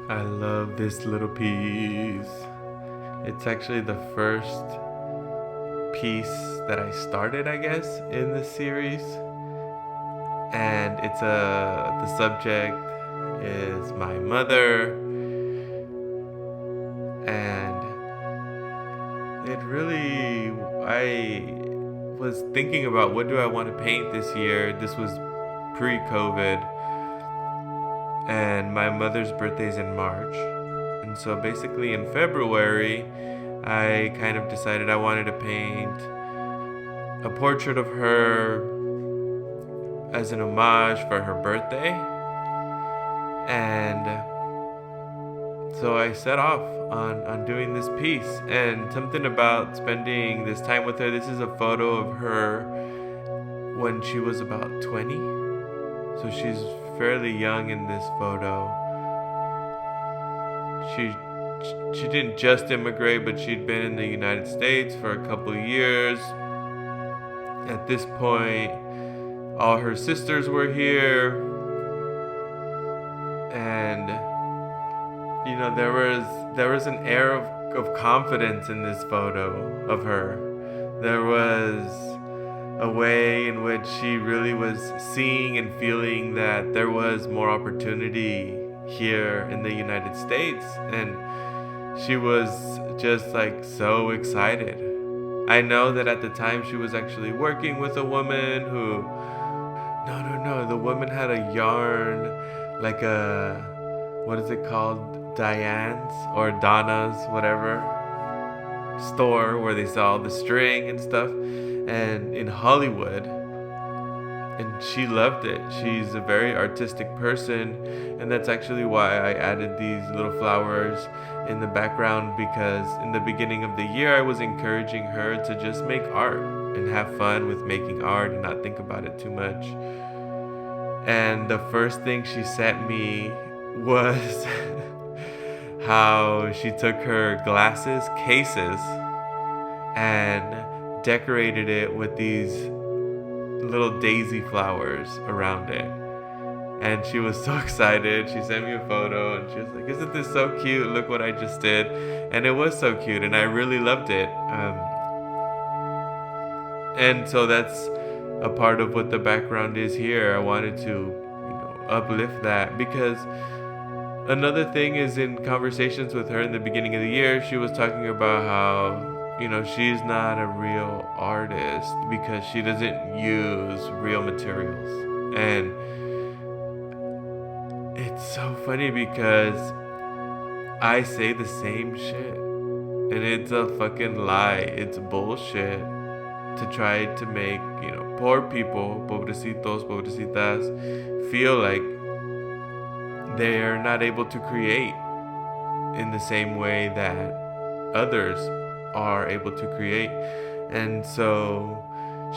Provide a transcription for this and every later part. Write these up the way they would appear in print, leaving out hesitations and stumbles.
I love this little piece. It's actually the first piece that I started, I guess, in this series. And the subject is my mother. And it really, I was thinking about what do I want to paint this year. This was pre-COVID, and my mother's birthday's in March. And so basically in February, I kind of decided I wanted to paint a portrait of her as an homage for her birthday. And so I set off on doing this piece. And something about spending this time with her, this is a photo of her when she was about 20. So she's fairly young in this photo. She didn't just immigrate, but she'd been in the United States for a couple of years. At this point, all her sisters were here, and there was an air of confidence in this photo of her. There was a way in which she really was seeing and feeling that there was more opportunity here in the United States, and she was just like so excited. I know that at the time she was actually working with a woman who no, the woman had a yarn, like a, what is it called, Diane's or Donna's, whatever, store where they sell the string and stuff, and in Hollywood. And she loved it. She's a very artistic person, and that's actually why I added these little flowers in the background, because in the beginning of the year I was encouraging her to just make art and have fun with making art and not think about it too much. And the first thing she sent me was how she took her glasses cases and decorated it with these little daisy flowers around it. And she was so excited. She sent me a photo and she was like, "Isn't this so cute? Look what I just did." And it was so cute, and I really loved it. And so that's a part of what the background is here. I wanted to, uplift that, because another thing is, in conversations with her in the beginning of the year, she was talking about how, she's not a real artist because she doesn't use real materials. And it's so funny because I say the same shit, and it's a fucking lie. It's bullshit to try to make, poor people, pobrecitos, pobrecitas, feel like they're not able to create in the same way that others are able to create. And so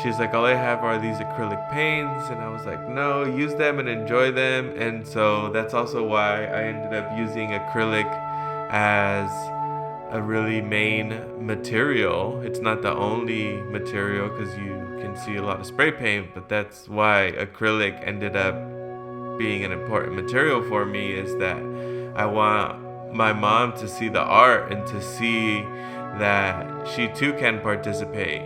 she's like, "All I have are these acrylic paints." And I was like, "No, use them and enjoy them." And so that's also why I ended up using acrylic as a really main material. It's not the only material, because you can see a lot of spray paint, but that's why acrylic ended up being an important material for me, is that I want my mom to see the art and to see that she too can participate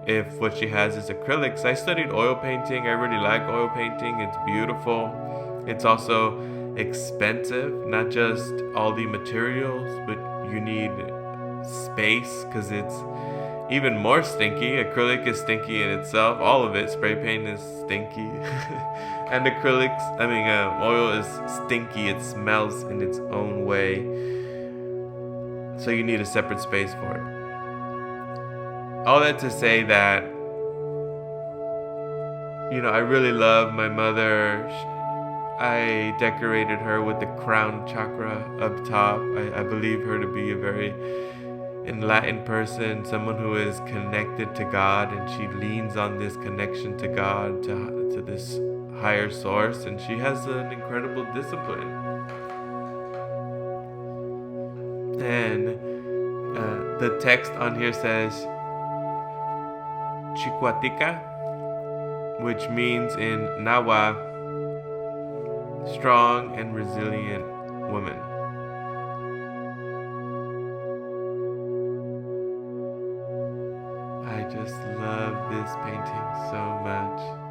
if what she has is acrylics. I studied oil painting. I really like oil painting. It's beautiful. It's also expensive, not just all the materials, but you need space, because it's even more stinky. Acrylic is stinky in itself. All of it. Spray paint is stinky. And oil is stinky. It smells in its own way. So you need a separate space for it. All that to say that, I really love my mother. I decorated her with the crown chakra up top. I believe her to be a very enlightened person, someone who is connected to God, and she leans on this connection to God, to this higher source, and she has an incredible discipline. And the text on here says Chicuatica, which means in Nahua, strong and resilient woman. just love this painting so much.